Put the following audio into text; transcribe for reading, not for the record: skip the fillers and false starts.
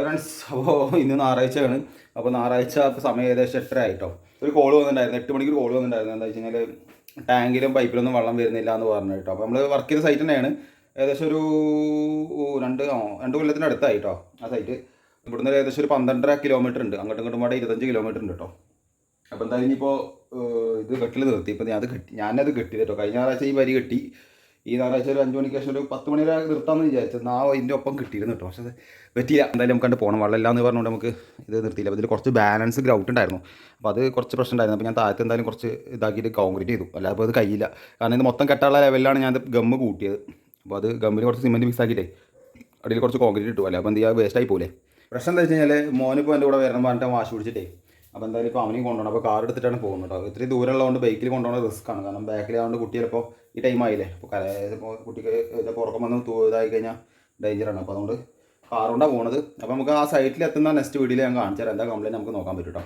Friends, അപ്പോൾ ഇന്ന് ഞായറാഴ്ചയാണ്. അപ്പോൾ ഞായറാഴ്ച സമയം ഏകദേശം 8:30 ആയിട്ടോ. ഒരു കോൾ വന്നിട്ടുണ്ടായിരുന്നു, 8 മണിക്ക് കോൾ വന്നിട്ടുണ്ടായിരുന്നു. എന്താ വെച്ച് കഴിഞ്ഞാൽ ടാങ്കിലും പൈപ്പിലൊന്നും വെള്ളം വരുന്നില്ല എന്ന് പറഞ്ഞു കേട്ടോ. അപ്പോൾ നമ്മൾ വർക്ക് ചെയ്ത സൈറ്റ് തന്നെയാണ്. ഏകദേശം ഒരു 2 കൊല്ലത്തിൻ്റെ അടുത്തായിട്ടോ ആ സൈറ്റ്. ഇവിടുന്ന് ഏകദേശം ഒരു 12.5 കിലോമീറ്റർ ഉണ്ട്, അങ്ങോട്ടും ഇങ്ങോട്ടും പാടെ 25 കിലോമീറ്റർ ഉണ്ട് കേട്ടോ. അപ്പോൾ എന്തായാലും ഇനിയിപ്പോൾ ഇത് കെട്ടിൽ നിർത്തി. ഇപ്പോൾ ഞാനത് കെട്ടി കേട്ടോ. കഴിഞ്ഞ ഞായറാഴ്ച ഈ വരി കെട്ടി. ഈ ഞായറാഴ്ച ഒരു 5 മണിക്ക് ശേഷം ഒരു 10 മണി വരെ നിർത്താമെന്ന് വിചാരിച്ചത്. ഇതിൻ്റെ ഒപ്പം കിട്ടിയിരുന്നു കേട്ടോ. പക്ഷേ അത് പറ്റിയില്ല. എന്തായാലും നമുക്ക് കണ്ട് പോകണം, വെള്ളമില്ല എന്ന് പറഞ്ഞുകൊണ്ട് നമുക്ക് ഇത് നിർത്തിയില്ല. അപ്പോൾ ഇതിൽ കുറച്ച് ബാലൻസ് ഗ്രൗട്ട് ഉണ്ടായിരുന്നു, അപ്പോൾ അത് കുറച്ച് പ്രശ്നം ഉണ്ടായിരുന്നു. അപ്പോൾ ഞാൻ താഴത്ത് എന്തായാലും കുറച്ച് ഇതാക്കിയിട്ട് കോൺക്രീറ്റ് ചെയ്തു. അല്ലാതെ അപ്പോൾ അത് കഴിയില്ല, കാരണം ഇത് മൊത്തം കെട്ടാനുള്ള ലെവലിലാണ് ഞാൻ ഗമ്മ് കൂട്ടിയത്. അപ്പോൾ അത് ഗമ്മിന് കുറച്ച് സിമെൻറ്റ് മിക്സ് ആക്കിയിട്ടേ അടിയിൽ കുറച്ച് കോൺക്രീറ്റ് ഇട്ടു. അല്ല അപ്പോൾ എന്ത് ചെയ്യുക, വേസ്റ്റായി പോലെ. പ്രശ്നം എന്താ വെച്ച് കഴിഞ്ഞാൽ മോനിപ്പോൾ എൻ്റെ കൂടെ വരണം പറഞ്ഞിട്ട് വാശി പിടിച്ചിട്ടേ. അപ്പോൾ എന്തായാലും ഇപ്പോൾ അവനെയും കൊണ്ടുപോകണം. അപ്പോൾ കാർ എടുത്തിട്ടാണ് പോകുന്നത് കേട്ടോ. ഇത്രയും ദൂരമുള്ളതുകൊണ്ട് ബൈക്കിൽ കൊണ്ടുപോകുന്ന റിസ്ക്കാണ്, കാരണം ബാക്കിലായതുകൊണ്ട് കുട്ടി ചിലപ്പോൾ ഈ ടൈം ആയില്ലേ, അപ്പോൾ കുട്ടിക്ക് ചിലപ്പോൾ ഉറക്കം വന്ന് ഇതായി കഴിഞ്ഞാൽ ഡേഞ്ചറാണ്. അപ്പോൾ അതുകൊണ്ട് കാർ കൊണ്ടാണ് പോകുന്നത്. അപ്പോൾ നമുക്ക് ആ സൈറ്റിൽ എത്തുന്ന നെക്സ്റ്റ് വീഡിയോയിൽ ഞാൻ കാണിച്ചു തരാം, എന്താ കംപ്ലയിൻറ്റ് നമുക്ക് നോക്കാൻ പറ്റും കേട്ടോ.